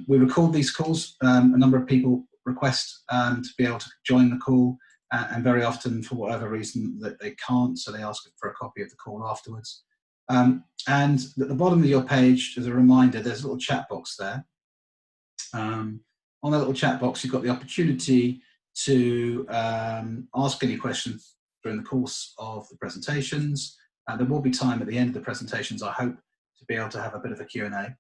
We record these calls. A number of people request to be able to join the call, and very often, for whatever reason, that they can't, so they ask for a copy of the call afterwards. And at the bottom of your page, as a reminder, there's a little chat box there. On that little chat box, you've got the opportunity to ask any questions during the course of the presentations. There will be time at the end of the presentations, I hope, to be able to have a bit of a Q&A.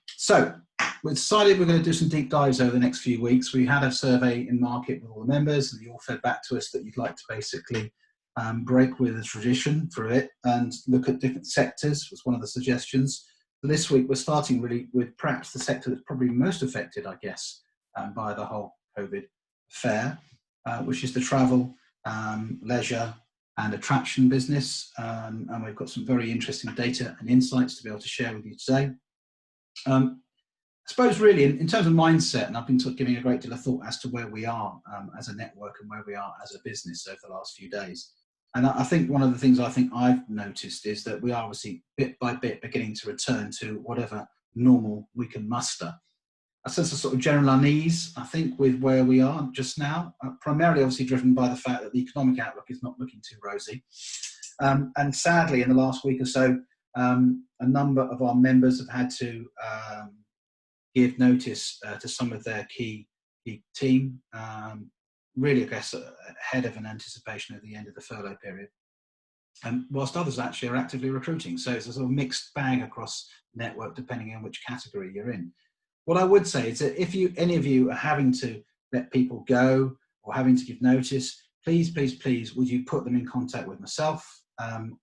So we decided we're going to do some deep dives over the next few weeks. We had a survey in market with all the members, and you all fed back to us that you'd like to basically break with the tradition through it and look at different sectors was one of the suggestions. So this week we're starting really with perhaps the sector that's probably most affected, I guess, by the whole COVID affair, which is the travel, leisure and attraction business. And we've got some very interesting data and insights to be able to share with you today. I suppose really in terms of mindset, and I've been giving a great deal of thought as to where we are as a network and where we are as a business over the last few days. And I think one of the things I've noticed is that we are obviously bit by bit beginning to return to whatever normal we can muster. A sense of sort of general unease, I think, with where we are just now, primarily obviously driven by the fact that the economic outlook is not looking too rosy. And sadly, in the last week or so, a number of our members have had to give notice to some of their key team, really, I guess, ahead of an anticipation of the end of the furlough period. Whilst others actually are actively recruiting. So it's a sort of mixed bag across the network, depending on which category you're in. What I would say is that if any of you are having to let people go or having to give notice, please, please, please, would you put them in contact with myself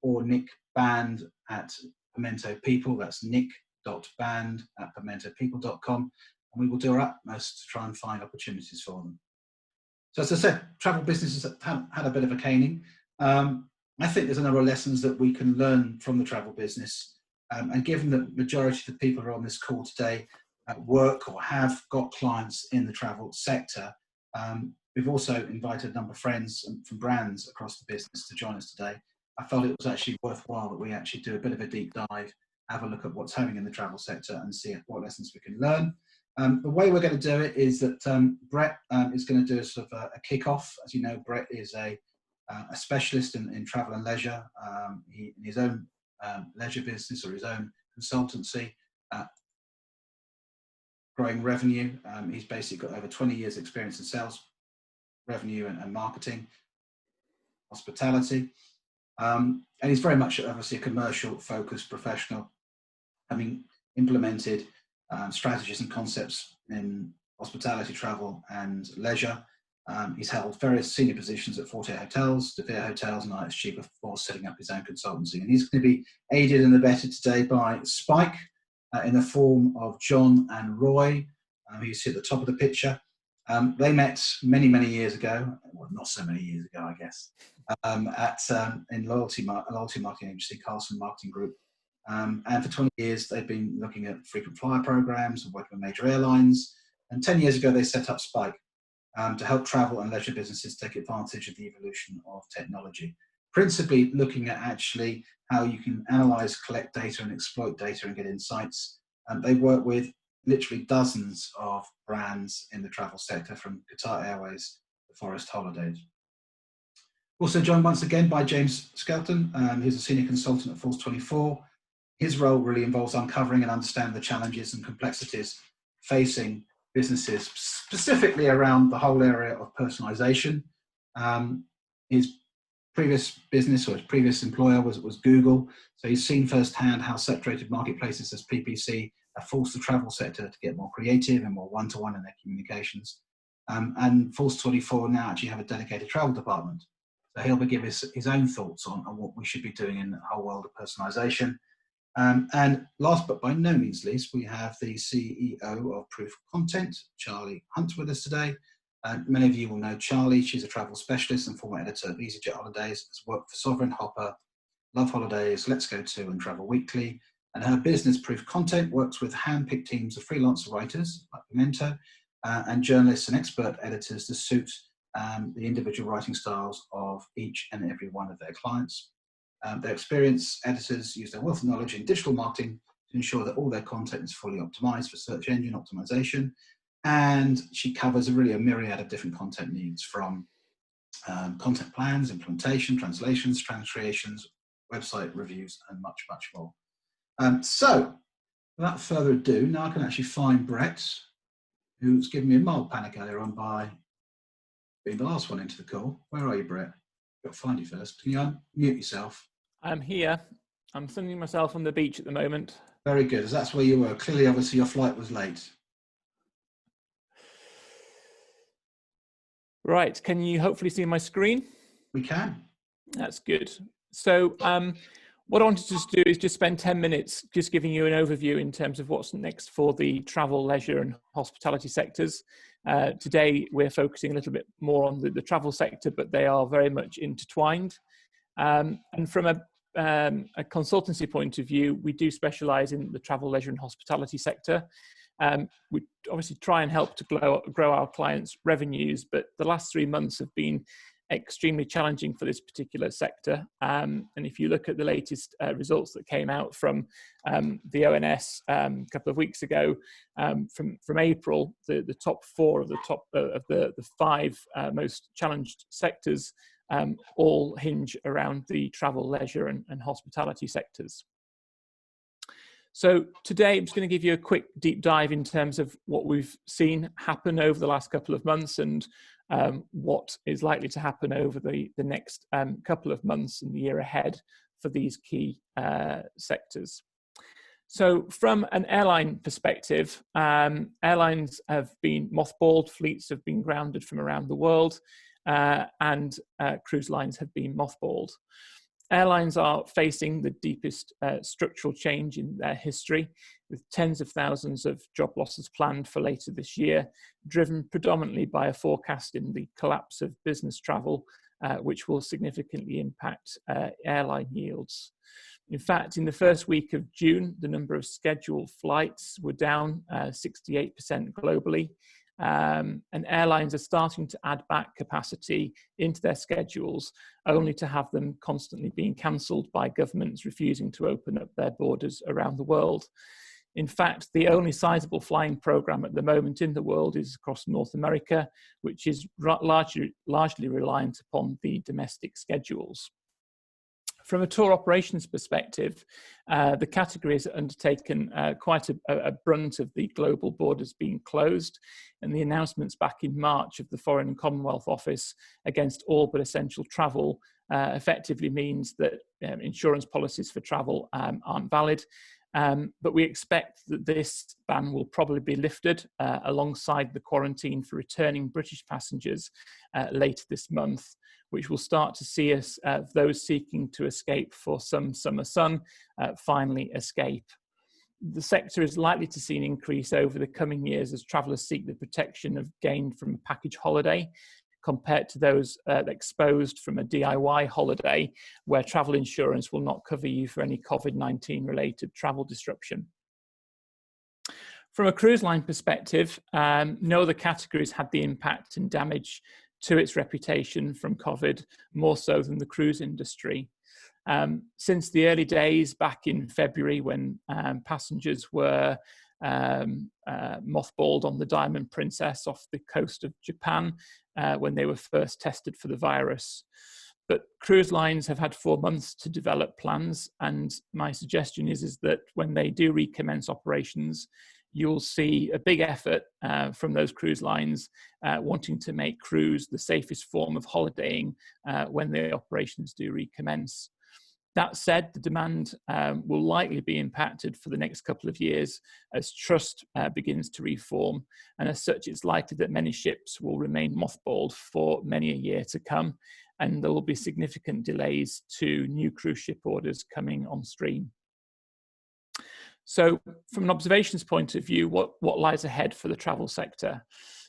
or Nick Band at Pimento People. That's nick.band@pimentopeople.com, and we will do our utmost to try and find opportunities for them. So as I said, travel businesses have had a bit of a caning. I think there's a number of lessons that we can learn from the travel business. And given that the majority of the people who are on this call today work or have got clients in the travel sector, we've also invited a number of friends from brands across the business to join us today. I felt it was actually worthwhile that we actually do a bit of a deep dive, have a look at what's happening in the travel sector and see what lessons we can learn. The way we're going to do it is that Brett is going to do a sort of a kick-off. As you know, Brett is a specialist in travel and leisure. In his own leisure business or his own consultancy, growing revenue. He's basically got over 20 years experience in sales, revenue and marketing, hospitality. And he's very much obviously a commercial focused professional, having implemented strategies and concepts in hospitality, travel and leisure. He's held various senior positions at 48 Hotels, De Vere Hotels and IHG before setting up his own consultancy. And he's going to be aided and abetted today by Spike in the form of John and Roy, who you see at the top of the picture. They met many, many years ago, well, not so many years ago, I guess, in loyalty marketing agency, Carlson Marketing Group. And for 20 years, they've been looking at frequent flyer programs and working with major airlines. And 10 years ago, they set up Spike to help travel and leisure businesses take advantage of the evolution of technology, principally looking at actually how you can analyze, collect data and exploit data and get insights. They work with literally dozens of brands in the travel sector, from Qatar Airways to Forest Holidays. Also joined once again by James Skelton, who's a senior consultant at Force 24. His role really involves uncovering and understanding the challenges and complexities facing businesses, specifically around the whole area of personalization. His previous business or his previous employer was Google, so he's seen firsthand how saturated marketplaces as PPC have forced the travel sector to get more creative and more one-to-one in their communications. And Force 24 now actually have a dedicated travel department. So he'll be giving his own thoughts on what we should be doing in the whole world of personalization. And last but by no means least, we have the CEO of Proof Content, Charli Hunt, with us today. Many of you will know Charli. She's a travel specialist and former editor of EasyJet Holidays, has worked for Sovereign, Hopper, Love Holidays, Let's Go To and Travel Weekly. And her business, Proof Content, works with hand-picked teams of freelance writers like Pimento and journalists and expert editors to suit the individual writing styles of each and every one of their clients. Their experienced editors use their wealth of knowledge in digital marketing to ensure that all their content is fully optimized for search engine optimization. And she covers really a myriad of different content needs, from content plans, implementation, translations, transcreations, website reviews, and much, much more. So without further ado, now I can actually find Brett, who's given me a mild panic earlier on by being the last one into the call. Where are you, Brett? I've got to find you first. Can you unmute yourself? I'm here. I'm sunning myself on the beach at the moment. Very good, as that's where you were. Clearly, obviously, your flight was late. Right, can you hopefully see my screen? We can. That's good. So what I wanted to do is just spend 10 minutes just giving you an overview in terms of what's next for the travel, leisure and hospitality sectors. Today, we're focusing a little bit more on the travel sector, but they are very much intertwined. And from a consultancy point of view, we do specialize in the travel, leisure and hospitality sector. We obviously try and help to grow our clients' revenues, but the last 3 months have been extremely challenging for this particular sector. And if you look at the latest results that came out from the ONS a couple of weeks ago, from April, the top 4 of the 5 most challenged sectors all hinge around the travel, leisure and hospitality sectors. So today I'm just going to give you a quick deep dive in terms of what we've seen happen over the last couple of months and what is likely to happen over the next couple of months and the year ahead for these key sectors. So from an airline perspective, airlines have been mothballed, fleets have been grounded from around the world, and cruise lines have been mothballed. Airlines are facing the deepest structural change in their history, with tens of thousands of job losses planned for later this year, driven predominantly by a forecast in the collapse of business travel, which will significantly impact airline yields. In fact, in the first week of June, the number of scheduled flights were down 68% globally. And airlines are starting to add back capacity into their schedules, only to have them constantly being cancelled by governments refusing to open up their borders around the world. In fact, the only sizable flying program at the moment in the world is across North America, which is largely reliant upon the domestic schedules. From a tour operations perspective, the category has undertaken quite a brunt of the global borders being closed, and the announcements back in March of the Foreign and Commonwealth Office against all but essential travel effectively means that insurance policies for travel aren't valid. But we expect that this ban will probably be lifted alongside the quarantine for returning British passengers later this month, which will start to see us, those seeking to escape for some summer sun, finally escape. The sector is likely to see an increase over the coming years as travellers seek the protection of gained from a package holiday, compared to those exposed from a DIY holiday, where travel insurance will not cover you for any COVID-19 related travel disruption. From a cruise line perspective, no other categories had the impact and damage to its reputation from COVID, more so than the cruise industry. Since the early days back in February, when passengers were mothballed on the Diamond Princess off the coast of Japan when they were first tested for the virus. But cruise lines have had 4 months to develop plans, and my suggestion is that when they do recommence operations, you'll see a big effort from those cruise lines wanting to make cruise the safest form of holidaying when the operations do recommence. That said, the demand will likely be impacted for the next couple of years as trust begins to reform, and as such it's likely that many ships will remain mothballed for many a year to come, and there will be significant delays to new cruise ship orders coming on stream. So from an observations point of view, what lies ahead for the travel sector?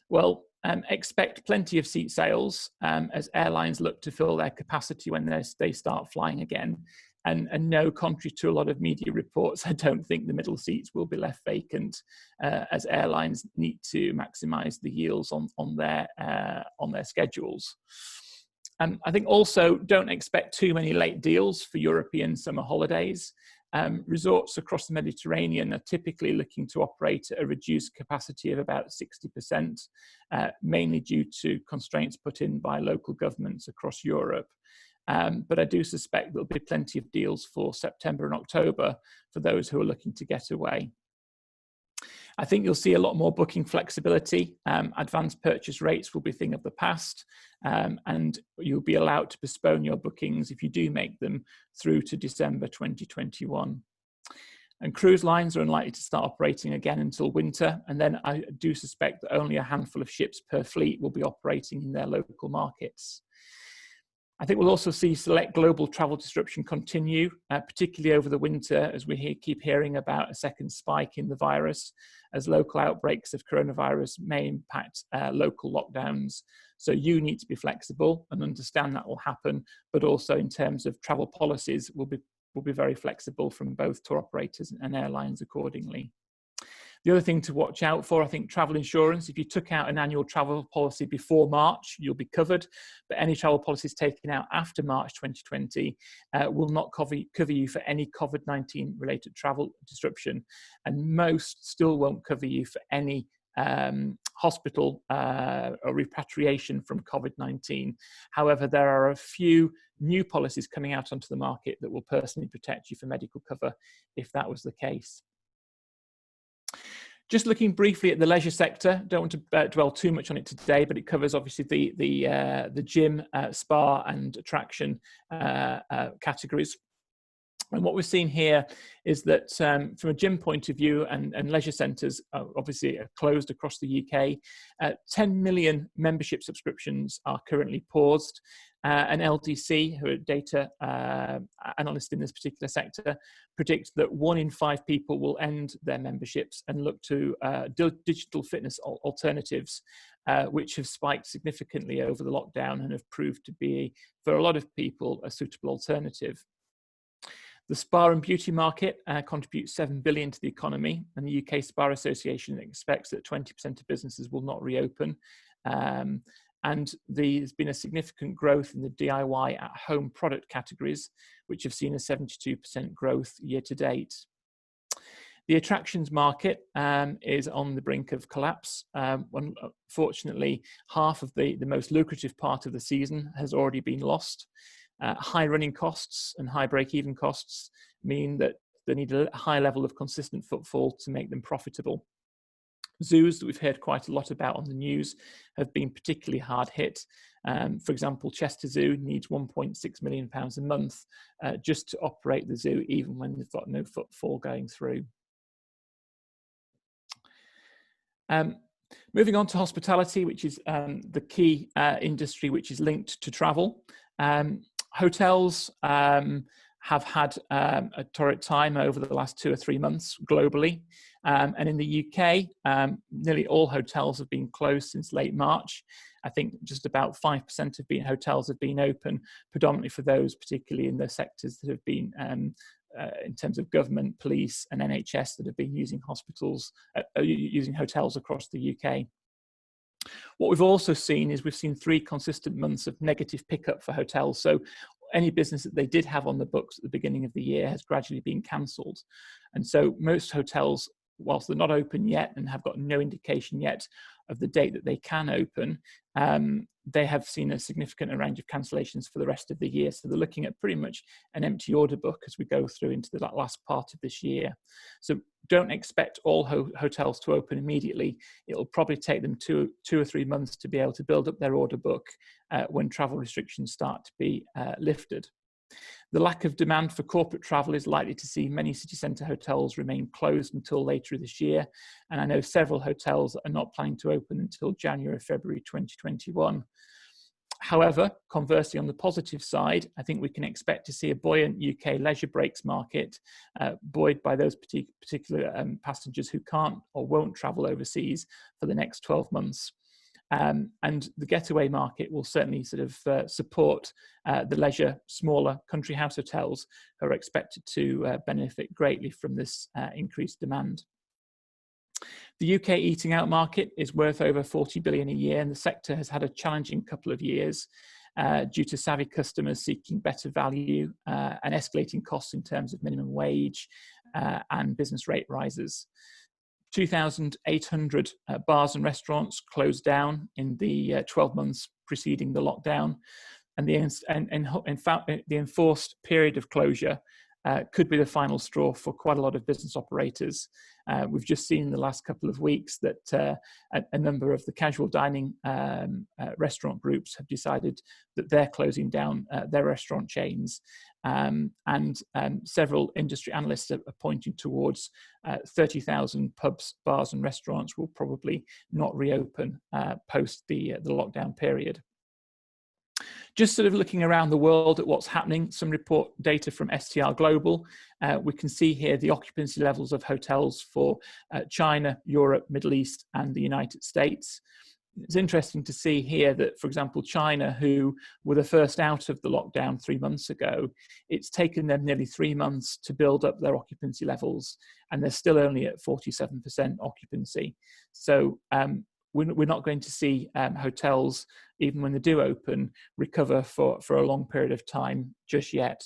Well, expect plenty of seat sales as airlines look to fill their capacity when they start flying again. And no, contrary to a lot of media reports, I don't think the middle seats will be left vacant as airlines need to maximise the yields on their schedules. I think also don't expect too many late deals for European summer holidays. Resorts across the Mediterranean are typically looking to operate at a reduced capacity of about 60%, mainly due to constraints put in by local governments across Europe. But I do suspect there'll be plenty of deals for September and October for those who are looking to get away. I think you'll see a lot more booking flexibility. Advanced purchase rates will be a thing of the past, and you'll be allowed to postpone your bookings if you do make them through to December 2021. And cruise lines are unlikely to start operating again until winter, and then I do suspect that only a handful of ships per fleet will be operating in their local markets. I think we'll also see select global travel disruption continue, particularly over the winter, as we keep hearing about a second spike in the virus, as local outbreaks of coronavirus may impact local lockdowns. So you need to be flexible and understand that will happen, but also in terms of travel policies, will be very flexible from both tour operators and airlines accordingly. The other thing to watch out for, I think, travel insurance. If you took out an annual travel policy before March, you'll be covered. But any travel policies taken out after March 2020 will not cover you for any COVID-19 related travel disruption. And most still won't cover you for any hospital or repatriation from COVID-19. However, there are a few new policies coming out onto the market that will personally protect you for medical cover if that was the case. Just looking briefly at the leisure sector, don't want to dwell too much on it today, but it covers obviously the gym, spa and attraction categories. And what we're seeing here is that from a gym point of view, and leisure centres obviously are closed across the UK, 10 million membership subscriptions are currently paused. And LDC, who are data analysts in this particular sector, predict that 1 in 5 people will end their memberships and look to digital fitness alternatives, which have spiked significantly over the lockdown and have proved to be, for a lot of people, a suitable alternative. The spa and beauty market contributes 7 billion to the economy, and the UK Spa Association expects that 20% of businesses will not reopen. And there's been a significant growth in the DIY at-home product categories, which have seen a 72% growth year to date. The attractions market is on the brink of collapse. Unfortunately, half of the most lucrative part of the season has already been lost. High running costs and high break-even costs mean that they need a high level of consistent footfall to make them profitable. Zoos that we've heard quite a lot about on the news have been particularly hard hit. For example, Chester Zoo needs £1.6 million a month just to operate the zoo, even when they've got no footfall going through. Moving on to hospitality, which is the key industry which is linked to travel. Hotels have had a torrid time over the last 2 or 3 months globally. And in the UK, nearly all hotels have been closed since late March. I think just about 5% of hotels have been open, predominantly for those particularly in the sectors that have been, in terms of government, police and NHS, that have been using using hotels across the UK. What we've also seen is we've seen 3 consistent months of negative pickup for hotels. So any business that they did have on the books at the beginning of the year has gradually been cancelled. And so most hotels, whilst they're not open yet and have got no indication yet of the date that they can open, they have seen a significant range of cancellations for the rest of the year. So they're looking at pretty much an empty order book as we go through into the last part of this year. So don't expect all hotels to open immediately. It'll probably take them two or 3 months to be able to build up their order book when travel restrictions start to be lifted. The lack of demand for corporate travel is likely to see many city centre hotels remain closed until later this year. And I know several hotels are not planning to open until January or February 2021. However, conversely, on the positive side, I think we can expect to see a buoyant UK leisure breaks market, buoyed by those particular passengers who can't or won't travel overseas for the next 12 months. And the getaway market will certainly sort of support the leisure, smaller country house hotels who are expected to benefit greatly from this increased demand. The UK eating out market is worth over 40 billion a year, and the sector has had a challenging couple of years. due to savvy customers seeking better value and escalating costs in terms of minimum wage and business rate rises. 2,800 bars and restaurants closed down in the 12 months preceding the lockdown, and in fact, the enforced period of closure could be the final straw for quite a lot of business operators. We've just seen in the last couple of weeks that a number of the casual dining restaurant groups have decided that they're closing down their restaurant chains. And several industry analysts are pointing towards 30,000 pubs, bars and restaurants will probably not reopen post the lockdown period. Just sort of looking around the world at what's happening, some report data from STR Global. We can see here the occupancy levels of hotels for China, Europe, Middle East, and the United States. It's interesting to see here that, for example, China, who were the first out of the lockdown 3 months ago, it's taken them nearly 3 months to build up their occupancy levels, and they're still only at 47% occupancy. So we're not going to see hotels, even when they do open, recover for a long period of time just yet.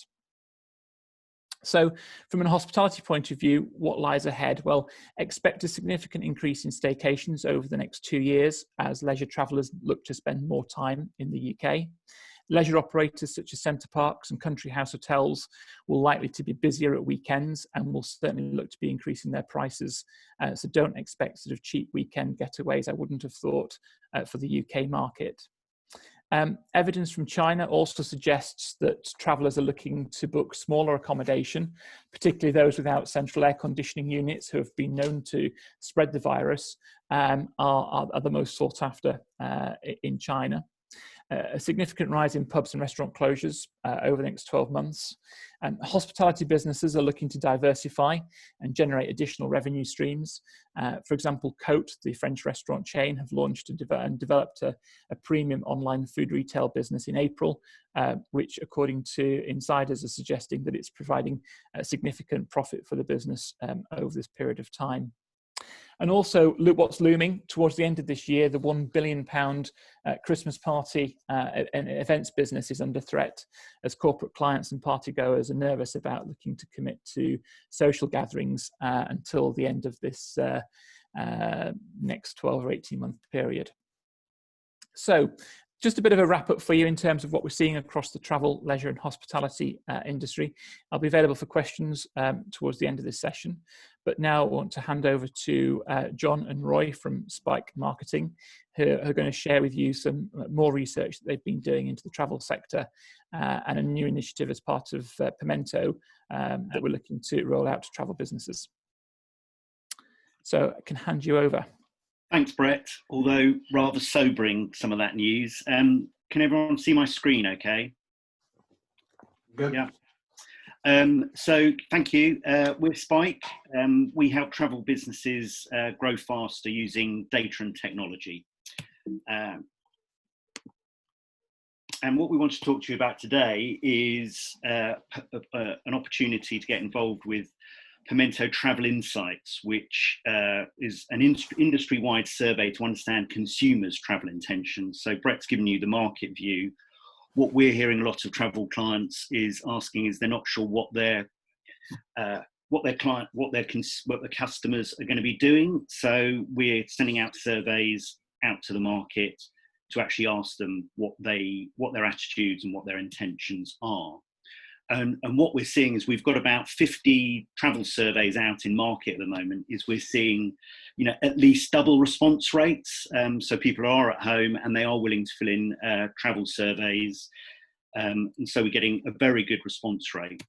So from a hospitality point of view, what lies ahead? Well, expect a significant increase in staycations over the next 2 years as leisure travellers look to spend more time in the UK. Leisure operators such as centre parks and country house hotels will likely to be busier at weekends and will certainly look to be increasing their prices. So don't expect sort of cheap weekend getaways, I wouldn't have thought, for the UK market. Evidence from China also suggests that travellers are looking to book smaller accommodation, particularly those without central air conditioning units who have been known to spread the virus, are the most sought after in China. A significant rise in pubs and restaurant closures over the next 12 months. Hospitality businesses are looking to diversify and generate additional revenue streams. For example, Cote, the French restaurant chain, have launched and developed a premium online food retail business in April, which, according to insiders, are suggesting that it's providing a significant profit for the business over this period of time. And also, look what's looming towards the end of this year, the £1 billion Christmas party and events business is under threat as corporate clients and party goers are nervous about looking to commit to social gatherings until the end of this next 12 or 18 month period. So just a bit of a wrap up for you in terms of what we're seeing across the travel, leisure and hospitality industry. I'll be available for questions towards the end of this session. But now I want to hand over to John and Roy from Spike Marketing, who are going to share with you some more research that they've been doing into the travel sector and a new initiative as part of Pimento that we're looking to roll out to travel businesses. So I can hand you over. Thanks, Brett. Although rather sobering, some of that news. Can everyone see my screen okay? Good. Yeah. So thank you. We're Spike. We help travel businesses grow faster using data and technology. And what we want to talk to you about today is an opportunity to get involved with Pimento Travel Insights, which is an industry-wide survey to understand consumers' travel intentions. So Brett's given you the market view. What we're hearing a lot of travel clients is asking is they're not sure what their customers are going to be doing. So we're sending out surveys out to the market to actually ask them what their attitudes and what their intentions are. And what we're seeing is we've got about 50 travel surveys out in market at the moment. Is we're seeing, at least double response rates. So people are at home and they are willing to fill in travel surveys, and so we're getting a very good response rate.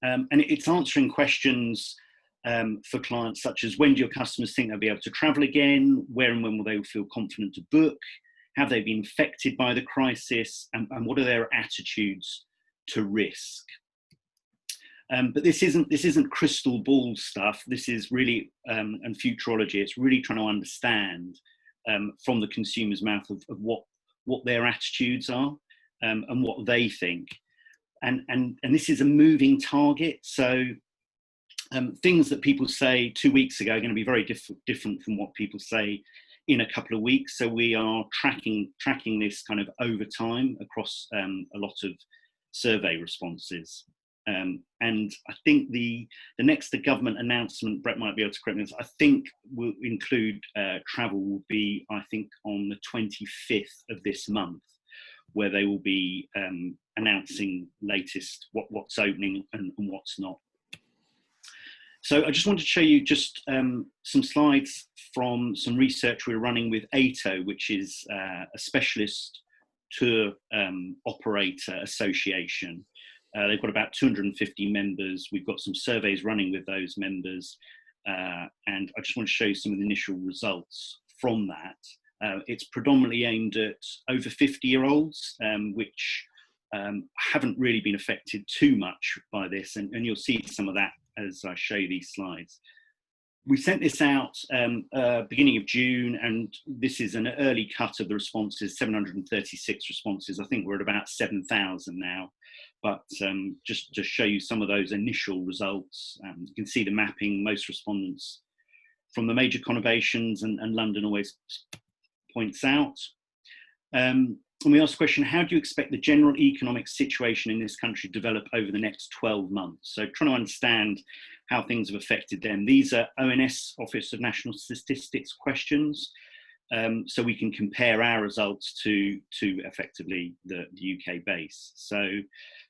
And it's answering questions for clients such as: when do your customers think they'll be able to travel again? Where and when will they feel confident to book? Have they been affected by the crisis? And what are their attitudes to risk? But this isn't crystal ball stuff. This is really and futurology. It's really trying to understand from the consumer's mouth of what their attitudes are and what they think. And this is a moving target. So things that people say 2 weeks ago are going to be very different from what people say in a couple of weeks. So we are tracking this kind of over time across a lot of survey responses. And I think the next government announcement, Brett might be able to correct me, I think will include travel will be, I think, on the 25th of this month, where they will be announcing latest what's opening and what's not. So I just wanted to show you just some slides from some research we're running with ATO, which is a specialist tour operator association. They've got about 250 members. We've got some surveys running with those members. And I just want to show you some of the initial results from that. It's predominantly aimed at over 50-year-olds, which haven't really been affected too much by this. And you'll see some of that as I show you these slides. We sent this out beginning of June, and this is an early cut of the responses, 736 responses. I think we're at about 7,000 now. But just to show you some of those initial results, you can see the mapping, most respondents from the major conurbations, and London always points out. And we asked the question, how do you expect the general economic situation in this country to develop over the next 12 months? So trying to understand how things have affected them. These are ONS, Office of National Statistics questions. So we can compare our results to effectively the UK base. So,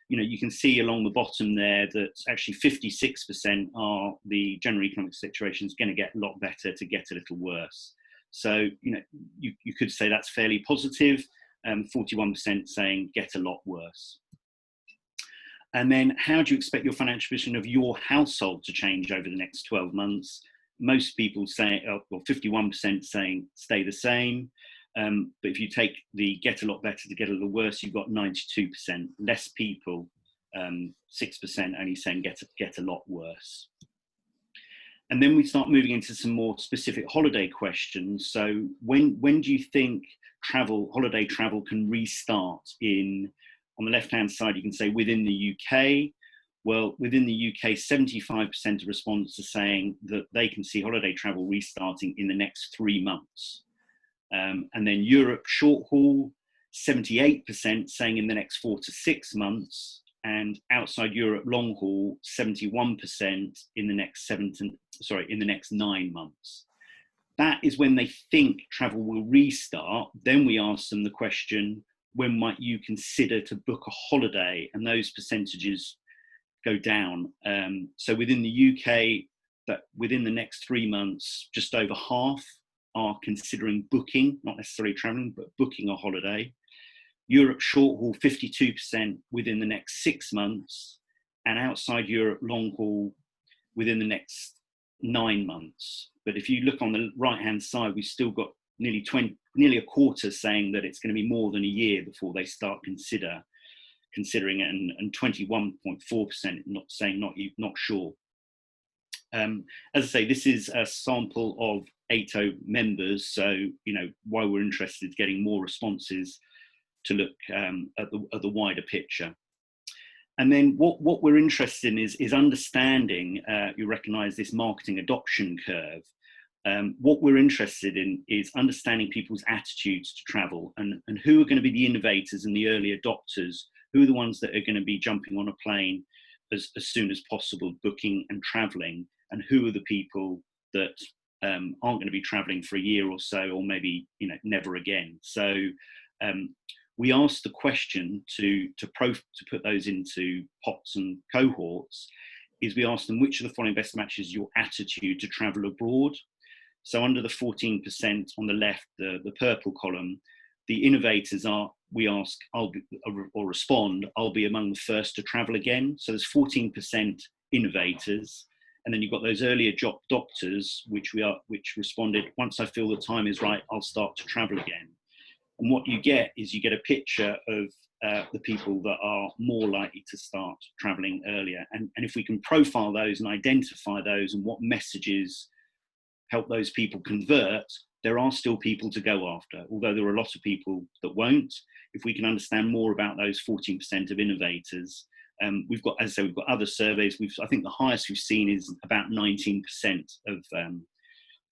you know, you can see along the bottom there that actually 56% are the general economic situation is going to get a lot better to get a little worse. So, you know, you could say that's fairly positive. 41% saying get a lot worse. And then how do you expect your financial position of your household to change over the next 12 months? Most people say, well, 51% saying stay the same. But if you take the get a lot better to get a little worse, you've got 92%, less people, 6% only saying get a lot worse. And then we start moving into some more specific holiday questions. So when do you think holiday travel can restart on the left-hand side, you can say within the UK. Well, within the UK, 75% of respondents are saying that they can see holiday travel restarting in the next 3 months. And then Europe short haul, 78% saying in the next 4 to 6 months, and outside Europe long haul, 71% in the next 9 months. That is when they think travel will restart. Then we ask them the question, when might you consider to book a holiday? And those percentages go down. So within the UK, that within the next 3 months, just over half are considering booking, not necessarily traveling, but booking a holiday. Europe short haul, 52% within the next 6 months, and outside Europe long haul within the next 9 months. But if you look on the right-hand side, we've still got nearly a quarter saying that it's going to be more than a year before they start considering it, and 21.4% not sure. As I say, this is a sample of ATO members, so you know why we're interested in getting more responses to look at the wider picture. And then what we're interested in is understanding, you recognise this marketing adoption curve. What we're interested in is understanding people's attitudes to travel, and who are going to be the innovators and the early adopters, who are the ones that are going to be jumping on a plane as soon as possible, booking and travelling, and who are the people that aren't going to be travelling for a year or so, or maybe never again. So we asked the question to put those into pots and cohorts, is we asked them which of the following best matches your attitude to travel abroad. So under the 14% on the left, the purple column, the innovators are, we ask, I'll be among the first to travel again. So there's 14% innovators. And then you've got those early adopters, which responded, once I feel the time is right, I'll start to travel again. And what you get is you get a picture of the people that are more likely to start traveling earlier. And if we can profile those and identify those and what messages help those people convert, there are still people to go after, although there are a lot of people that won't. If we can understand more about those 14% of innovators, we've got, as I say, we've got other surveys. I think the highest we've seen is about 19%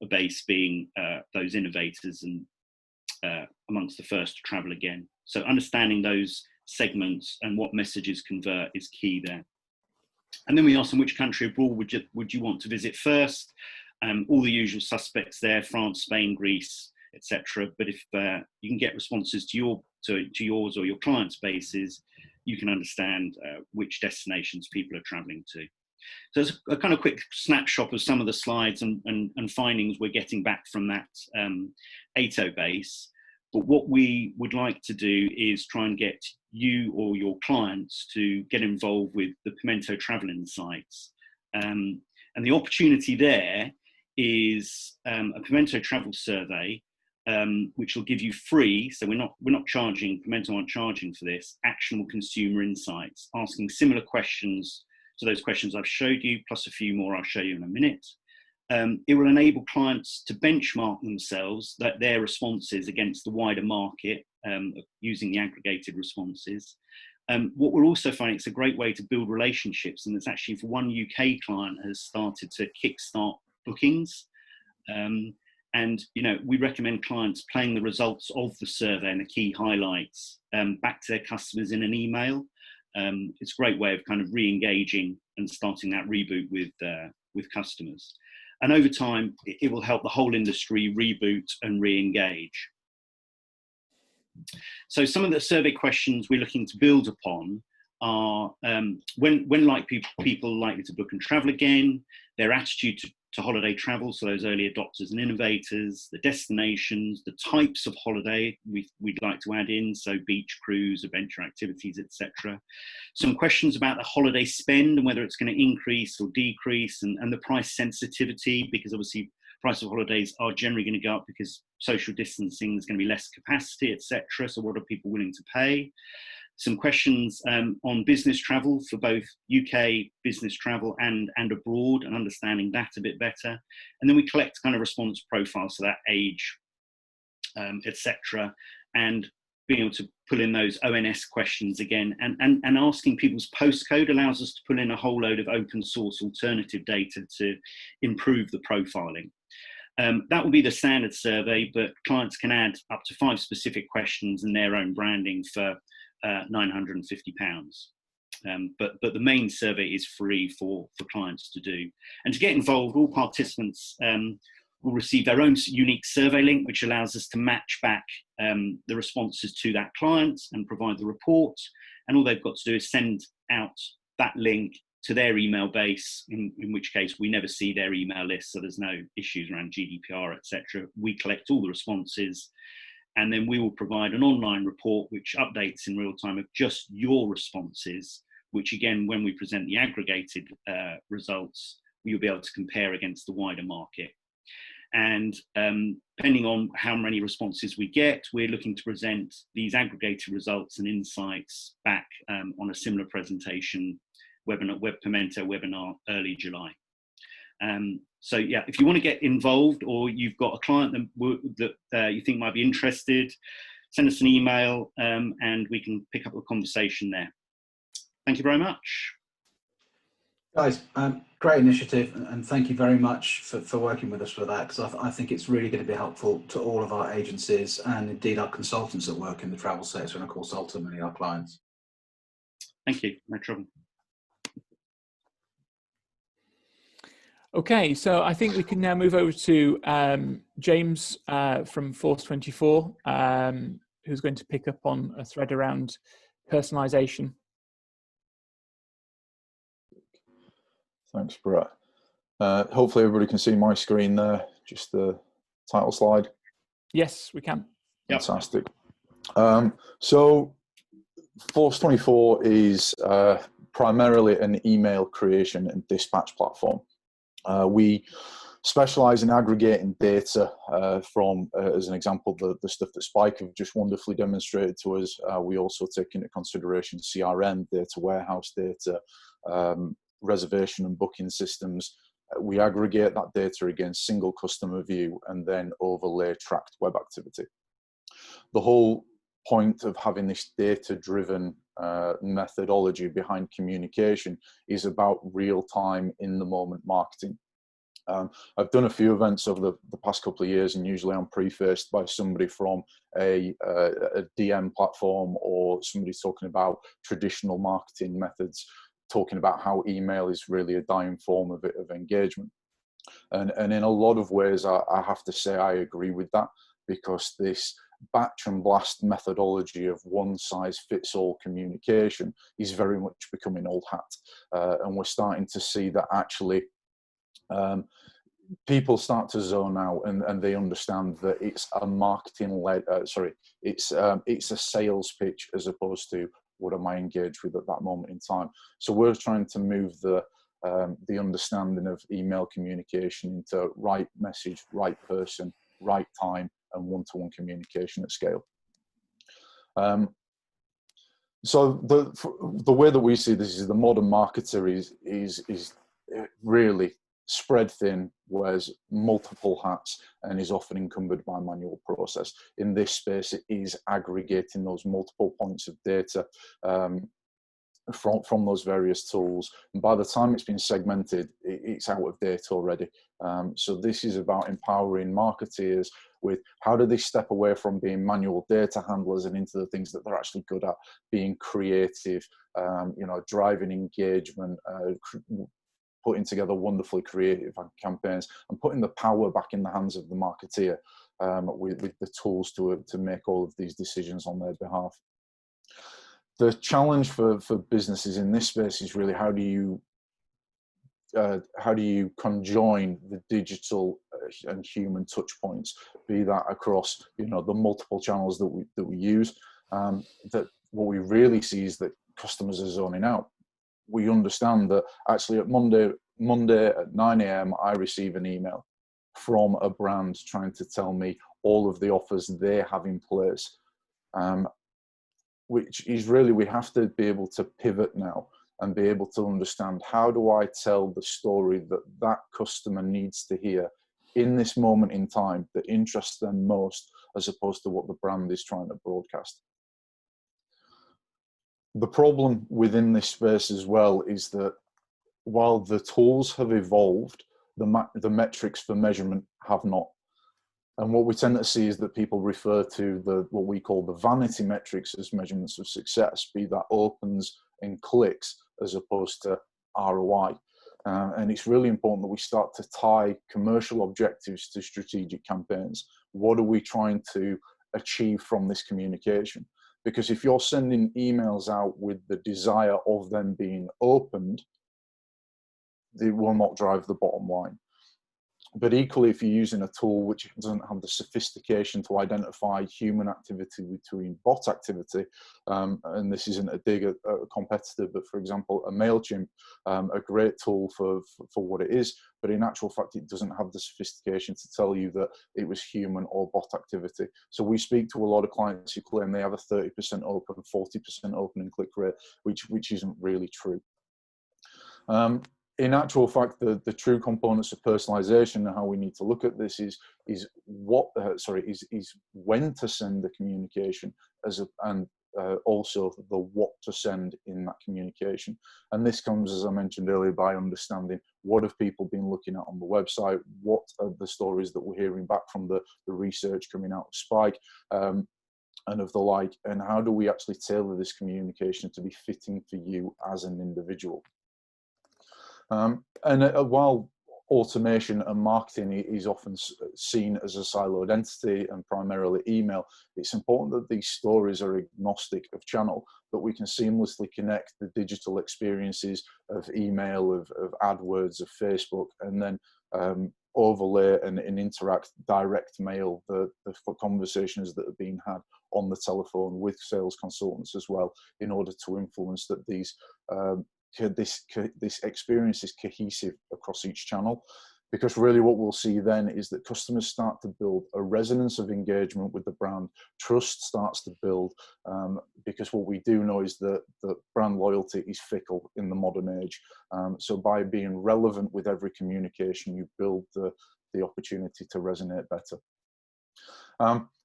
base being those innovators and amongst the first to travel again. So understanding those segments and what messages convert is key there. And then we asked them which country abroad would you want to visit first. All the usual suspects there: France, Spain, Greece, etc. But if you can get responses to yours or your clients' bases, you can understand which destinations people are traveling to. So it's a kind of quick snapshot of some of the slides and findings we're getting back from that ATO base. But what we would like to do is try and get you or your clients to get involved with the Pimento Travel Insights. And the opportunity there is a Pimento Travel Survey, which will give you free, so we're not charging, Pimento aren't charging for this, actionable consumer insights, asking similar questions to those questions I've showed you, plus a few more I'll show you in a minute. It will enable clients to benchmark themselves, their responses against the wider market, using the aggregated responses. What we're also finding, it's a great way to build relationships, and it's actually, for one UK client, has started to kickstart bookings. And we recommend clients playing the results of the survey and the key highlights back to their customers in an email. It's a great way of kind of re-engaging and starting that reboot with customers. And over time, it will help the whole industry reboot and re-engage. So some of the survey questions we're looking to build upon are when people likely to book and travel again, their attitude to holiday travel, so those early adopters and innovators, the destinations, the types of holiday we'd like to add in, so beach, cruise, adventure activities, etc. Some questions about the holiday spend and whether it's going to increase or decrease, and the price sensitivity, because obviously price of holidays are generally going to go up because social distancing is going to be less capacity, etc. So what are people willing to pay? Some questions on business travel for both UK business travel and abroad, and understanding that a bit better. And then we collect kind of response profiles, so that age, etc. And being able to pull in those ONS questions again, and asking people's postcode allows us to pull in a whole load of open source alternative data to improve the profiling. That will be the standard survey, but clients can add up to 5 specific questions and their own branding for £950. But the main survey is free for clients to do. And to get involved, all participants will receive their own unique survey link, which allows us to match back the responses to that client and provide the report. And all they've got to do is send out that link to their email base, in which case we never see their email list, so there's no issues around GDPR, etc. We collect all the responses, and then we will provide an online report which updates in real time of just your responses, which again, when we present the aggregated results, you'll be able to compare against the wider market. And depending on how many responses we get, we're looking to present these aggregated results and insights back on a similar presentation, Web Pimento webinar, early July. So yeah, if you want to get involved, or you've got a client that you think might be interested, send us an email and we can pick up a conversation there. Thank you very much. Guys, great initiative, and thank you very much for working with us for that, because I think it's really going to be helpful to all of our agencies and indeed our consultants that work in the travel sector, and of course ultimately our clients. Thank you, no trouble. Okay, so I think we can now move over to James from Force 24, who's going to pick up on a thread around personalisation. Thanks, Brett. Hopefully everybody can see my screen there, just the title slide. Yes, we can. Fantastic. So Force 24 is primarily an email creation and dispatch platform. We specialize in aggregating data from, as an example, the stuff that Spike have just wonderfully demonstrated to us. We also take into consideration CRM, data warehouse data, reservation and booking systems. We aggregate that data against single customer view and then overlay tracked web activity. The whole point of having this data-driven methodology behind communication is about real-time, in-the-moment marketing. I've done a few events over the past couple of years, and usually I'm prefaced by somebody from a DM platform, or somebody talking about traditional marketing methods, talking about how email is really a dying form of engagement. And in a lot of ways, I have to say I agree with that, because this batch and blast methodology of one size fits all communication is very much becoming old hat. And we're starting to see that actually people start to zone out, and they understand that it's a marketing led, it's a sales pitch as opposed to what am I engaged with at that moment in time. So we're trying to move the understanding of email communication into right message, right person, right time, and one-to-one communication at scale. So the way that we see this is the modern marketer is really spread thin, wears multiple hats, and is often encumbered by manual process. In this space, it is aggregating those multiple points of data from those various tools, and by the time it's been segmented, it's out of date already. So this is about empowering marketeers with how do they step away from being manual data handlers and into the things that they're actually good at, being creative, driving engagement, putting together wonderfully creative campaigns, and putting the power back in the hands of the marketeer with the tools to make all of these decisions on their behalf. The challenge for businesses in this space is really how do you conjoin the digital and human touch points, be that across the multiple channels that we use. That what we really see is that customers are zoning out. We understand that actually at Monday at 9 a.m. I receive an email from a brand trying to tell me all of the offers they have in place, which is really, we have to be able to pivot now and be able to understand, how do I tell the story that customer needs to hear in this moment in time that interests them most, as opposed to what the brand is trying to broadcast. The problem within this space as well is that while the tools have evolved, the metrics for measurement have not. And what we tend to see is that people refer to what we call the vanity metrics as measurements of success, be that opens and clicks as opposed to ROI. And it's really important that we start to tie commercial objectives to strategic campaigns. What are we trying to achieve from this communication? Because if you're sending emails out with the desire of them being opened, they will not drive the bottom line. But equally, if you're using a tool which doesn't have the sophistication to identify human activity between bot activity, and this isn't a dig at a competitor, but for example, a MailChimp, a great tool for what it is, but in actual fact, it doesn't have the sophistication to tell you that it was human or bot activity. So we speak to a lot of clients who claim they have a 30% open, 40% open and click rate, which isn't really true. In actual fact, the true components of personalization and how we need to look at this is when to send the communication and also the what to send in that communication. And this comes, as I mentioned earlier, by understanding what have people been looking at on the website, what are the stories that we're hearing back from the research coming out of Spike, and of the like, and how do we actually tailor this communication to be fitting for you as an individual. While automation and marketing is often seen as a siloed entity and primarily email, it's important that these stories are agnostic of channel, that we can seamlessly connect the digital experiences of email, of AdWords, of Facebook, and then overlay and interact direct mail, the conversations that are being had on the telephone with sales consultants as well, in order to influence that this experience is cohesive across each channel. Because really what we'll see then is that customers start to build a resonance of engagement with the brand, trust starts to build, because what we do know is that brand loyalty is fickle in the modern age. So by being relevant with every communication, you build the opportunity to resonate better.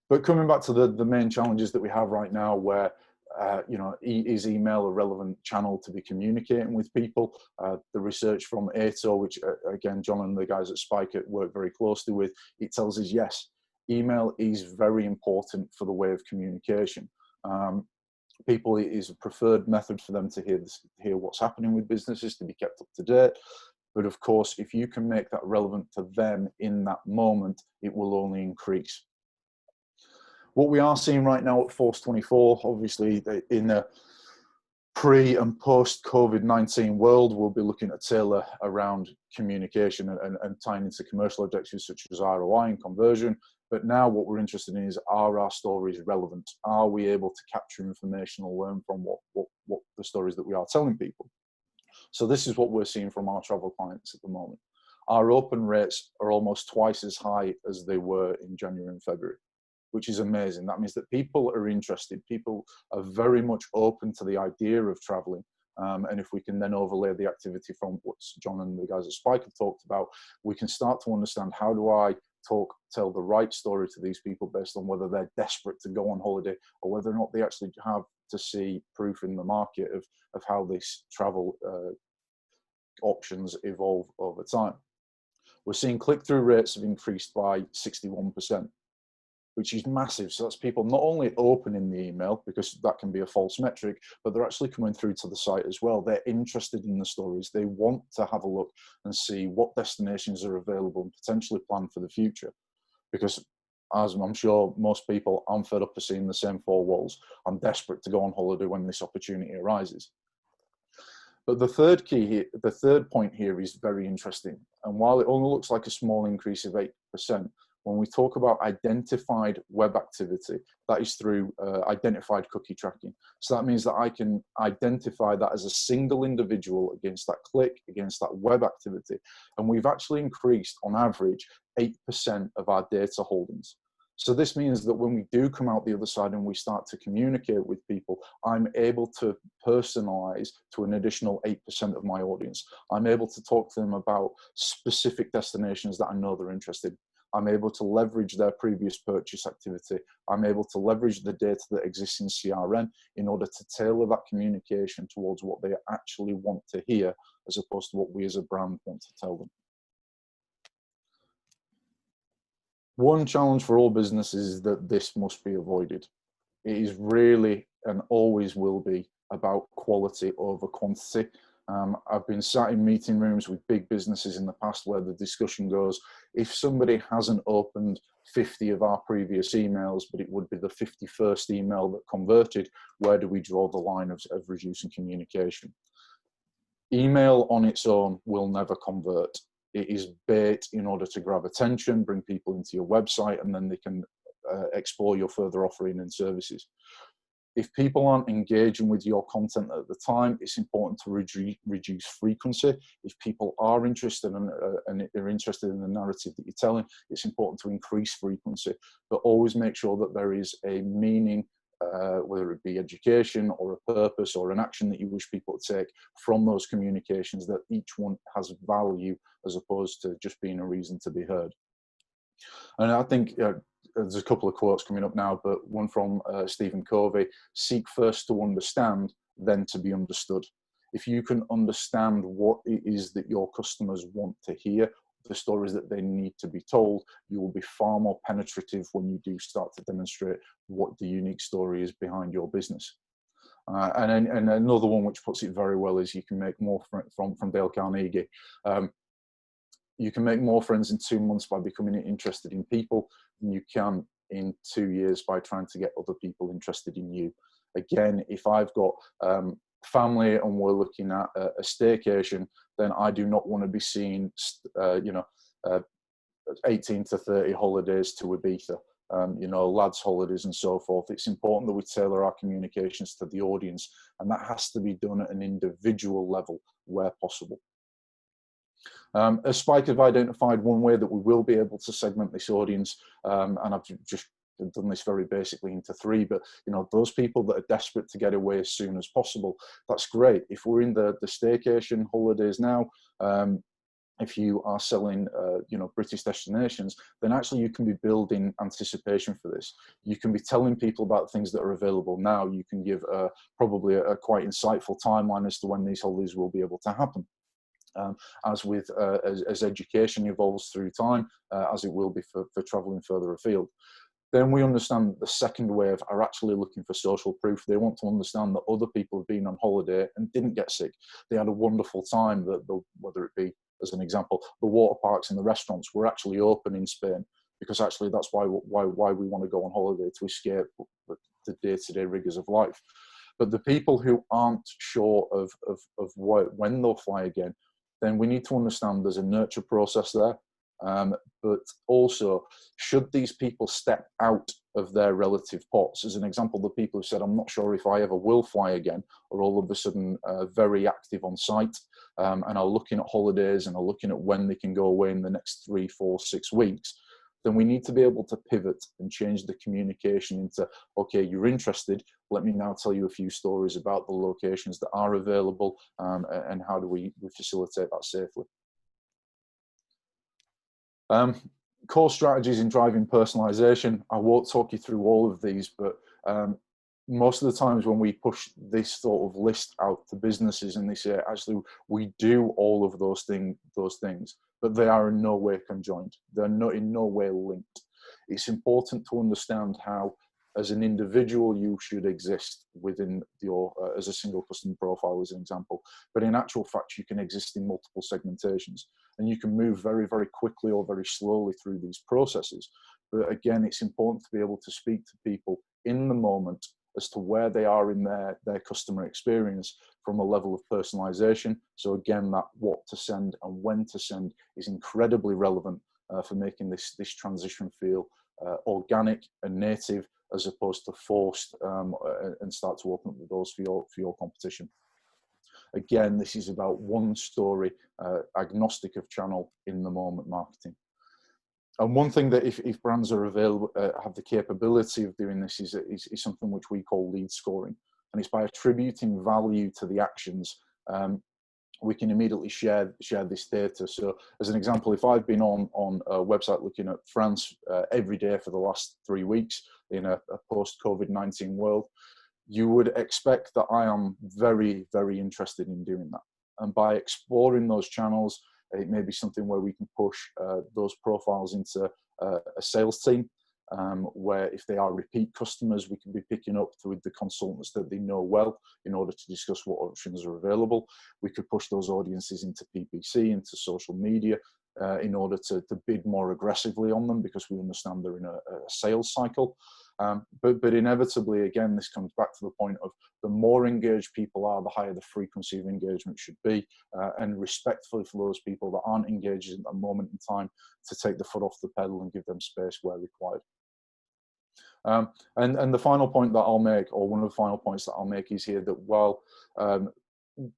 But coming back to the main challenges that we have right now, where is email a relevant channel to be communicating with people? The research from ATO, which again, John and the guys at Spike work very closely with, it tells us yes, email is very important for the way of communication. People, it is a preferred method for them to hear what's happening with businesses, to be kept up to date. But of course, if you can make that relevant to them in that moment, it will only increase. What we are seeing right now at Force 24, obviously in the pre and post COVID-19 world, we'll be looking at tailor around communication and tying into commercial objectives such as ROI and conversion. But now what we're interested in is, are our stories relevant? Are we able to capture information or learn from what the stories that we are telling people? So this is what we're seeing from our travel clients at the moment. Our open rates are almost twice as high as they were in January and February, which is amazing. That means that people are interested. People are very much open to the idea of traveling. And if we can then overlay the activity from what John and the guys at Spike have talked about, we can start to understand, how do I tell the right story to these people based on whether they're desperate to go on holiday or whether or not they actually have to see proof in the market of how this travel options evolve over time. We're seeing click-through rates have increased by 61%. Which is massive. So that's people not only opening the email, because that can be a false metric, but they're actually coming through to the site as well. They're interested in the stories. They want to have a look and see what destinations are available and potentially plan for the future. Because as I'm sure most people, I'm fed up of seeing the same four walls. I'm desperate to go on holiday when this opportunity arises. But the third point here is very interesting. And while it only looks like a small increase of 8%, when we talk about identified web activity, that is through identified cookie tracking. So that means that I can identify that as a single individual against that click, against that web activity. And we've actually increased, on average, 8% of our data holdings. So this means that when we do come out the other side and we start to communicate with people, I'm able to personalize to an additional 8% of my audience. I'm able to talk to them about specific destinations that I know they're interested in. I'm able to leverage their previous purchase activity. I'm able to leverage the data that exists in CRM in order to tailor that communication towards what they actually want to hear, as opposed to what we as a brand want to tell them. One challenge for all businesses is that this must be avoided. It is really and always will be about quality over quantity. I've been sat in meeting rooms with big businesses in the past where the discussion goes, if somebody hasn't opened 50 of our previous emails, but it would be the 51st email that converted, where do we draw the line of reducing communication? Email on its own will never convert. It is bait in order to grab attention, bring people into your website, and then they can explore your further offering and services. If people aren't engaging with your content at the time, it's important to reduce frequency. If people are interested and are interested in the narrative that you're telling, it's important to increase frequency, but always make sure that there is a meaning, whether it be education or a purpose or an action that you wish people to take from those communications, that each one has value as opposed to just being a reason to be heard. And I think there's a couple of quotes coming up now, but one from Stephen Covey: seek first to understand, then to be understood. If you can understand what it is that your customers want to hear, the stories that they need to be told, you will be far more penetrative when you do start to demonstrate what the unique story is behind your business. And another one which puts it very well is, you can make more from Dale Carnegie. You can make more friends in 2 months by becoming interested in people than you can in 2 years by trying to get other people interested in you. Again, if I've got family and we're looking at a staycation, then I do not want to be seeing 18 to 30 holidays to Ibiza, lads holidays and so forth. It's important that we tailor our communications to the audience, and that has to be done at an individual level where possible. As Spike have identified one way that we will be able to segment this audience, and I've just done this very basically into 3, but those people that are desperate to get away as soon as possible, that's great. If we're in the staycation holidays now, if you are selling, British destinations, then actually you can be building anticipation for this. You can be telling people about things that are available now. You can give probably a quite insightful timeline as to when these holidays will be able to happen. As education evolves through time, as it will be for traveling further afield. Then we understand that the second wave are actually looking for social proof. They want to understand that other people have been on holiday and didn't get sick. They had a wonderful time, whether it be, as an example, the water parks and the restaurants were actually open in Spain, because actually that's why we want to go on holiday, to escape the day-to-day rigors of life. But the people who aren't sure of when they'll fly again, then we need to understand there's a nurture process there. But also, should these people step out of their relative pots? As an example, the people who said, I'm not sure if I ever will fly again, are all of a sudden very active on site, and are looking at holidays and are looking at when they can go away in the next 3, 4, 6 weeks. Then we need to be able to pivot and change the communication into, okay, you're interested, let me now tell you a few stories about the locations that are available, and how do we facilitate that safely. Core strategies in driving personalization. I won't talk you through all of these, but most of the times when we push this sort of list out to businesses and they say, actually, we do all of those things, but they are in no way conjoined. They're not in no way linked. It's important to understand how, as an individual, you should exist within your, as a single customer profile, as an example. But in actual fact, you can exist in multiple segmentations, and you can move very, very quickly or very slowly through these processes. But again, it's important to be able to speak to people in the moment as to where they are in their customer experience from a level of personalization. So again, that what to send and when to send is incredibly relevant for making this transition feel organic and native, as opposed to forced, and start to open up the doors for your competition. Again, this is about one story, agnostic of channel, in the moment marketing. And one thing that if brands are available, have the capability of doing this is something which we call lead scoring. And it's by attributing value to the actions, we can immediately share this data. So as an example, if I've been on a website looking at France every day for the last 3 weeks in a post-COVID-19 world, you would expect that I am very, very interested in doing that. And by exploring those channels, it may be something where we can push those profiles into a sales team, where if they are repeat customers, we can be picking up with the consultants that they know well in order to discuss what options are available. We could push those audiences into PPC, into social media, in order to bid more aggressively on them, because we understand they're in a sales cycle. But inevitably, again, this comes back to the point of the more engaged people are, the higher the frequency of engagement should be, and respectfully for those people that aren't engaged at that moment in time, to take the foot off the pedal and give them space where required. And the final point that I'll make, or one of the final points that I'll make, is here that while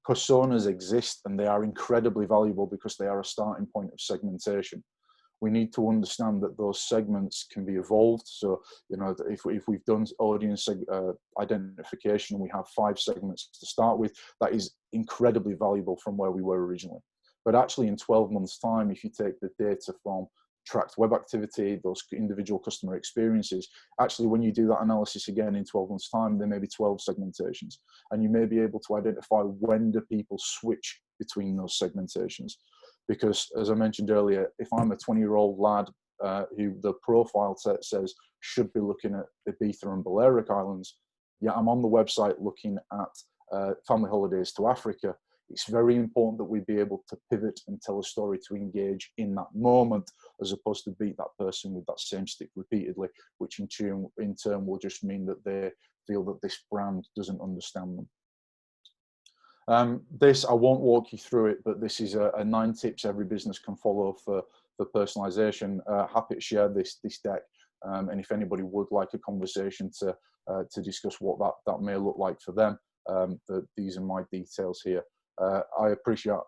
personas exist and they are incredibly valuable because they are a starting point of segmentation, we need to understand that those segments can be evolved. So, you know, if we've done audience identification and we have 5 segments to start with, that is incredibly valuable from where we were originally. But actually in 12 months' time, if you take the data from tracked web activity, those individual customer experiences, actually when you do that analysis again in 12 months' time, there may be 12 segmentations. And you may be able to identify when do people switch between those segmentations. Because as I mentioned earlier, if I'm a 20-year-old lad who the profile says should be looking at Ibiza and Balearic Islands, yeah, I'm on the website looking at family holidays to Africa, it's very important that we be able to pivot and tell a story to engage in that moment, as opposed to beat that person with that same stick repeatedly, which in turn will just mean that they feel that this brand doesn't understand them. This, I won't walk you through it, but this is a 9 tips every business can follow for personalization. Happy to share this deck, and if anybody would like a conversation to discuss what that may look like for them, these are my details here. I appreciate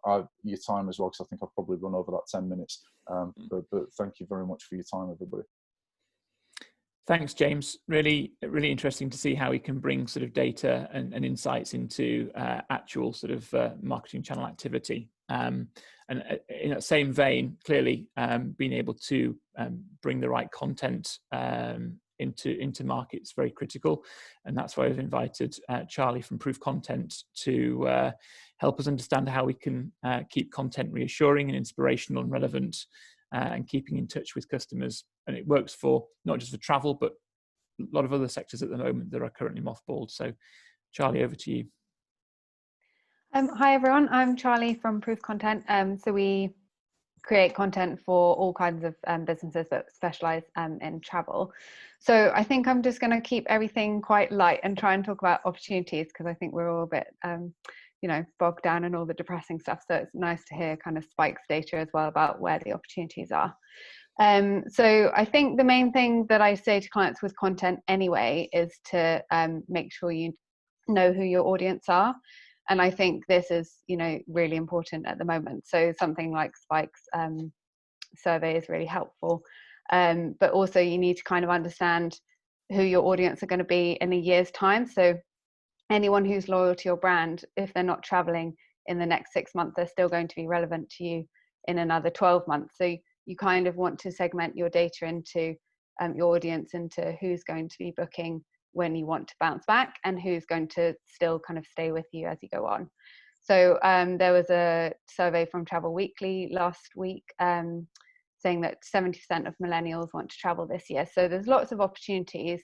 your time as well, because I think I've probably run over that 10 minutes, but thank you very much for your time, everybody. Thanks, James. Really interesting to see how we can bring sort of data and insights into actual sort of marketing channel activity. And in that same vein, clearly being able to bring the right content into market is very critical. And that's why I've invited Charli from Proof Content to help us understand how we can keep content reassuring and inspirational and relevant, and keeping in touch with customers. And it works for not just for travel, but a lot of other sectors at the moment that are currently mothballed. So Charli, over to you. Hi everyone, I'm Charli from Proof Content. So we create content for all kinds of businesses that specialize in travel. So I think I'm just going to keep everything quite light and try and talk about opportunities, because I think we're all a bit bogged down in all the depressing stuff. So it's nice to hear kind of Spike's data as well about where the opportunities are. So I think the main thing that I say to clients with content anyway is to make sure you know who your audience are. And I think this is, really important at the moment. So something like Spike's survey is really helpful. But also you need to kind of understand who your audience are going to be in a year's time. So anyone who's loyal to your brand, if they're not traveling in the next 6 months, they're still going to be relevant to you in another 12 months. So you kind of want to segment your data into your audience, into who's going to be booking when you want to bounce back and who's going to still kind of stay with you as you go on. So there was a survey from Travel Weekly last week saying that 70% of millennials want to travel this year. So there's lots of opportunities.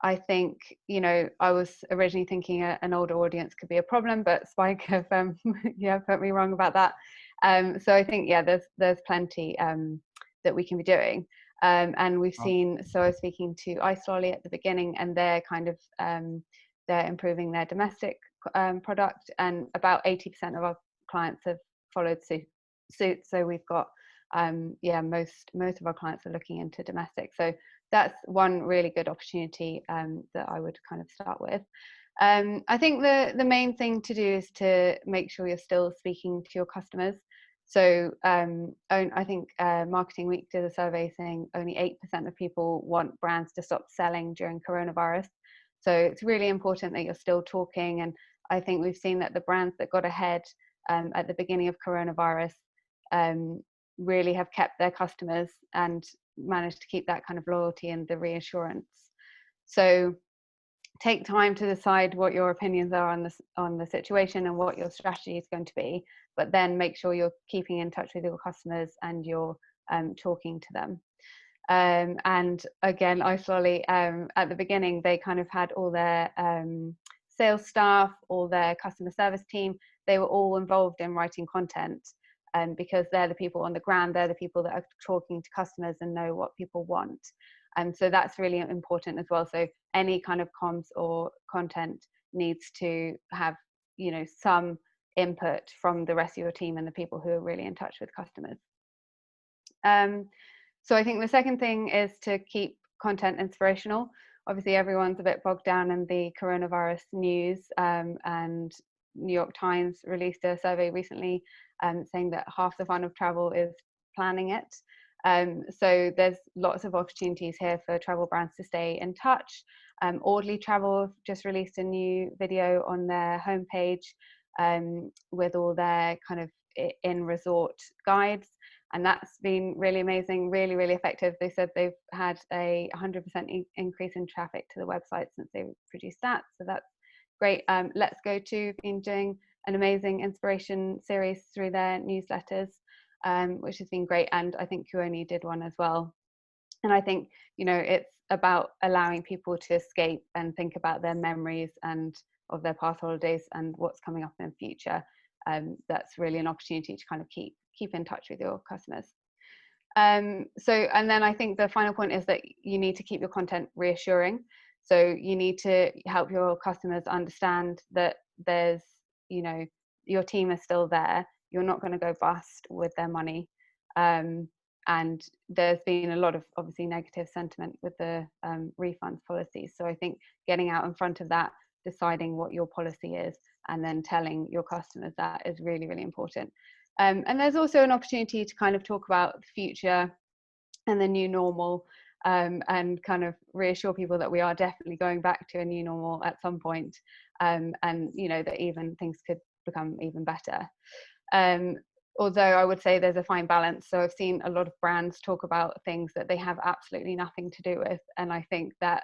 I think, I was originally thinking an older audience could be a problem, but Spike have put me wrong about that. So I think, there's plenty that we can be doing. And we've seen, so I was speaking to iSlolly at the beginning, and they're kind of, they're improving their domestic product, and about 80% of our clients have followed suit. So we've got, most of our clients are looking into domestic. So that's one really good opportunity that I would kind of start with. I think the main thing to do is to make sure you're still speaking to your customers. So I think Marketing Week did a survey saying only 8% of people want brands to stop selling during coronavirus. So it's really important that you're still talking. And I think we've seen that the brands that got ahead at the beginning of coronavirus really have kept their customers and managed to keep that kind of loyalty and the reassurance. So take time to decide what your opinions are on the situation and what your strategy is going to be, but then make sure you're keeping in touch with your customers and you're talking to them. And again, iSlolly, at the beginning, they kind of had all their sales staff, all their customer service team, they were all involved in writing content, because they're the people on the ground, they're the people that are talking to customers and know what people want. And so that's really important as well. So any kind of comms or content needs to have, some input from the rest of your team and the people who are really in touch with customers. So I think the second thing is to keep content inspirational. Obviously, everyone's a bit bogged down in the coronavirus news, and New York Times released a survey recently saying that half the fun of travel is planning it. So there's lots of opportunities here for travel brands to stay in touch. Audley Travel just released a new video on their homepage with all their kind of in-resort guides, and that's been really amazing, really, really effective. They said they've had a 100% increase in traffic to the website since they produced that, so that's great. Let's Go To been doing an amazing inspiration series through their newsletters, which has been great, and I think Kuoni did one as well. And I think, it's about allowing people to escape and think about their memories and of their past holidays and what's coming up in the future. That's really an opportunity to kind of keep in touch with your customers. And then I think the final point is that you need to keep your content reassuring. So you need to help your customers understand that there's, your team is still there. You're not going to go bust with their money. And there's been a lot of obviously negative sentiment with the refunds policies. So I think getting out in front of that, deciding what your policy is, and then telling your customers that is really, really important. And there's also an opportunity to kind of talk about the future and the new normal, and kind of reassure people that we are definitely going back to a new normal at some point. And that even things could become even better. Although I would say there's a fine balance. So I've seen a lot of brands talk about things that they have absolutely nothing to do with, and I think that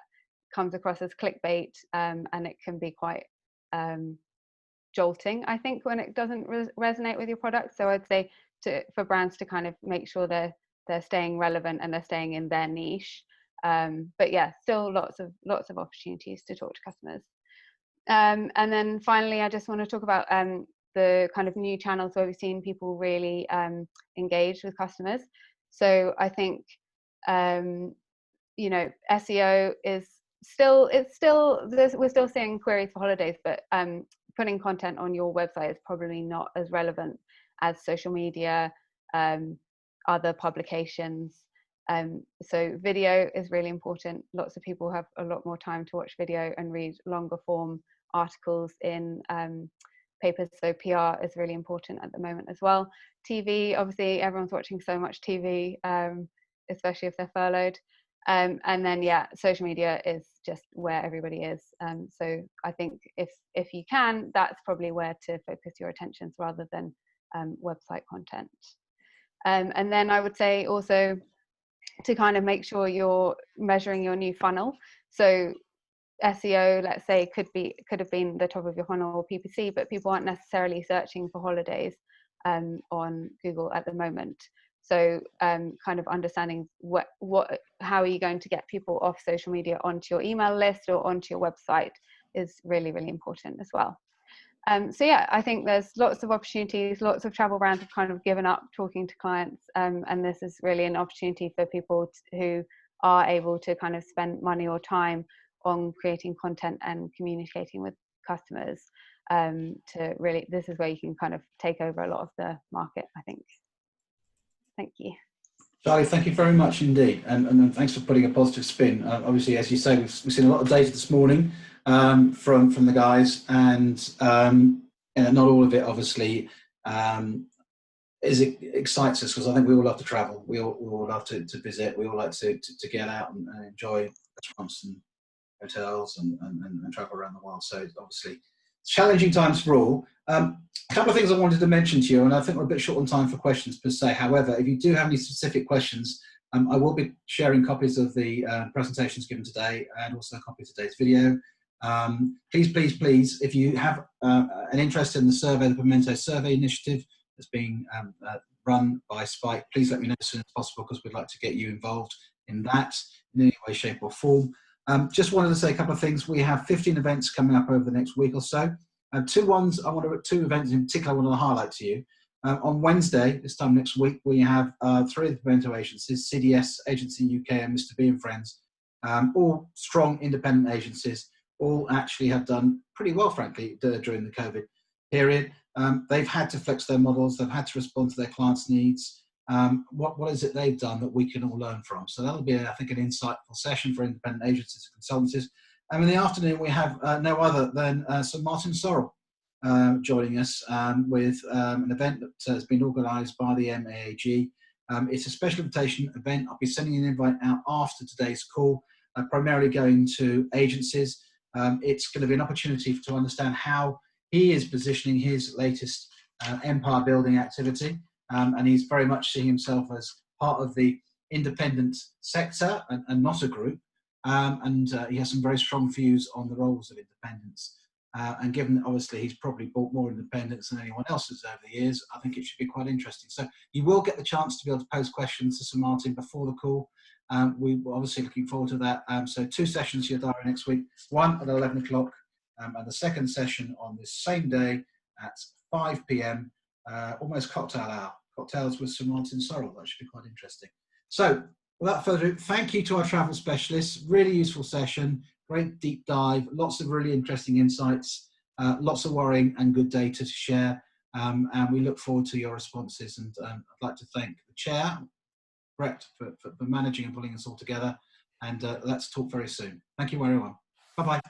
comes across as clickbait, and it can be quite jolting, I think, when it doesn't resonate with your product. So I'd say for brands to kind of make sure they're staying relevant and they're staying in their niche. But yeah, still lots of opportunities to talk to customers. And then finally, I just want to talk about the kind of new channels where we've seen people really engage with customers. So I think you know, SEO is we're still seeing queries for holidays, but putting content on your website is probably not as relevant as social media, other publications. So video is really important. Lots of people have a lot more time to watch video and read longer form articles in papers. So PR is really important at the moment as well. TV, obviously everyone's watching so much TV, especially if they're furloughed. And then yeah, social media is just where everybody is. So I think if you can, that's probably where to focus your attentions rather than website content. And then I would say also to kind of make sure you're measuring your new funnel. So SEO, let's say, could have been the top of your funnel or PPC, but people aren't necessarily searching for holidays on Google at the moment. So kind of understanding how are you going to get people off social media onto your email list or onto your website is really, really important as well. So yeah, I think there's lots of opportunities. Lots of travel brands have kind of given up talking to clients, and this is really an opportunity for people who are able to kind of spend money or time on creating content and communicating with customers. To really, this is where you can kind of take over a lot of the market, I think. Thank you. Charli, thank you very much indeed, and thanks for putting a positive spin. Obviously, as you say, we've seen a lot of data this morning from the guys, and not all of it obviously excites us, because I think we all love to travel. We all love to visit. We all like to get out and enjoy restaurants and hotels and travel around the world. So obviously, challenging times for all. A couple of things I wanted to mention to you, and I think we're a bit short on time for questions per se. However, if you do have any specific questions, I will be sharing copies of the presentations given today and also a copy of today's video. Please, if you have an interest in the survey, the Pimento survey initiative that's being run by Spike, please let me know as soon as possible, because we'd like to get you involved in that in any way, shape or form. Just wanted to say a couple of things. We have 15 events coming up over the next week or so. Two events in particular I want to highlight to you. On Wednesday, this time next week, we have 3 of the Pimento agencies, CDS Agency UK and Mr. B and Friends, all strong independent agencies, all actually have done pretty well, frankly, during the COVID period. They've had to flex their models, they've had to respond to their clients' needs. What is it they've done that we can all learn from? So that'll be, I think, an insightful session for independent agencies and consultancies. And in the afternoon, we have no other than Sir Martin Sorrell joining us with an event that has been organised by the MAAG. It's a special invitation event. I'll be sending an invite out after today's call, primarily going to agencies. It's going to be an opportunity to understand how he is positioning his latest empire building activity. And he's very much seeing himself as part of the independent sector and not a group. And he has some very strong views on the roles of independents. And given that obviously he's probably bought more independents than anyone else has over the years, I think it should be quite interesting. So you will get the chance to be able to pose questions to Sir Martin before the call. We're obviously looking forward to that. So 2 sessions your diary next week, one at 11 o'clock and the second session on this same day at 5 p.m. Almost cocktail hour. Cocktails with Sir Martin Sorrell. That should be quite interesting. So without further ado, thank you to our travel specialists. Really useful session. Great deep dive. Lots of really interesting insights. Lots of worrying and good data to share. And we look forward to your responses. And I'd like to thank the chair, Brett, for managing and pulling us all together. And let's talk very soon. Thank you, everyone. Bye-bye.